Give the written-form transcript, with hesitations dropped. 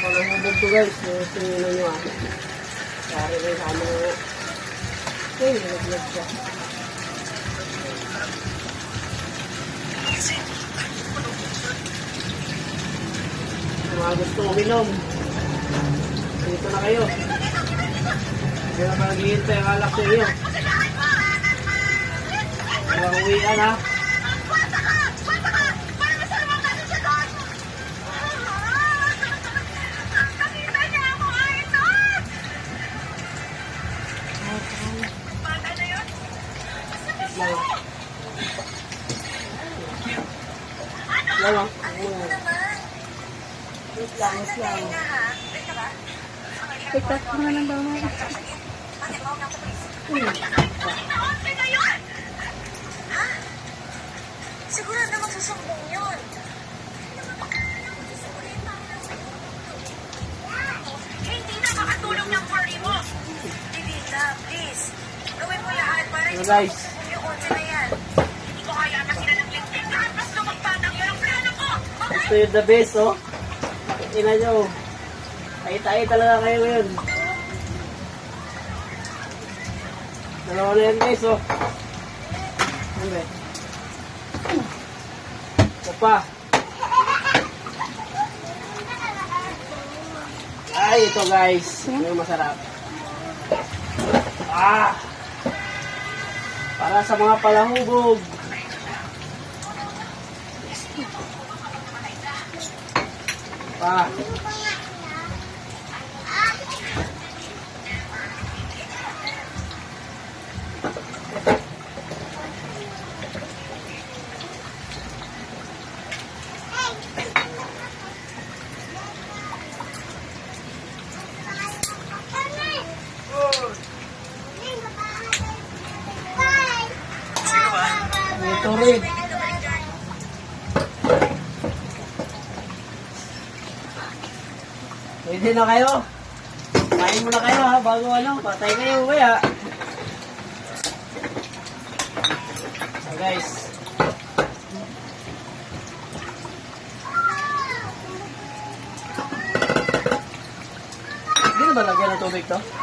Panahubog to guys. Tingnan nyo ah. Sorry rin sa ano. Okay, nag-vlog siya. Mga gusto uminom. Dito na kayo. Hindi na pa naghihintay ang alak sa inyo. Walang uwian ha. Lalo. Wait lang. Pikat mo na ng bawa. Sigurado magsusumbong yun. Hindi na makatulong ng worry mo. Divina, please. Gawin mo lahat para So guys, yung kotse na yan. Hindi ko kaya na sila ng lintik. Lahat mas lumagpanang yun ang plano ko. ito yung the best oh. Ina nyo. Ay talaga kayo ngayon. Dalawa na yan guys oh. Ano ba? Opa. Ay, ito guys. Ano yung masarap? Ah! Para sa mga palahubog. Ah. Ito rin. Pwede na kayo. Kain muna kayo ha, bago ano, patay kayo kaya. So guys. Hindi na ba lagyan ng tubig to?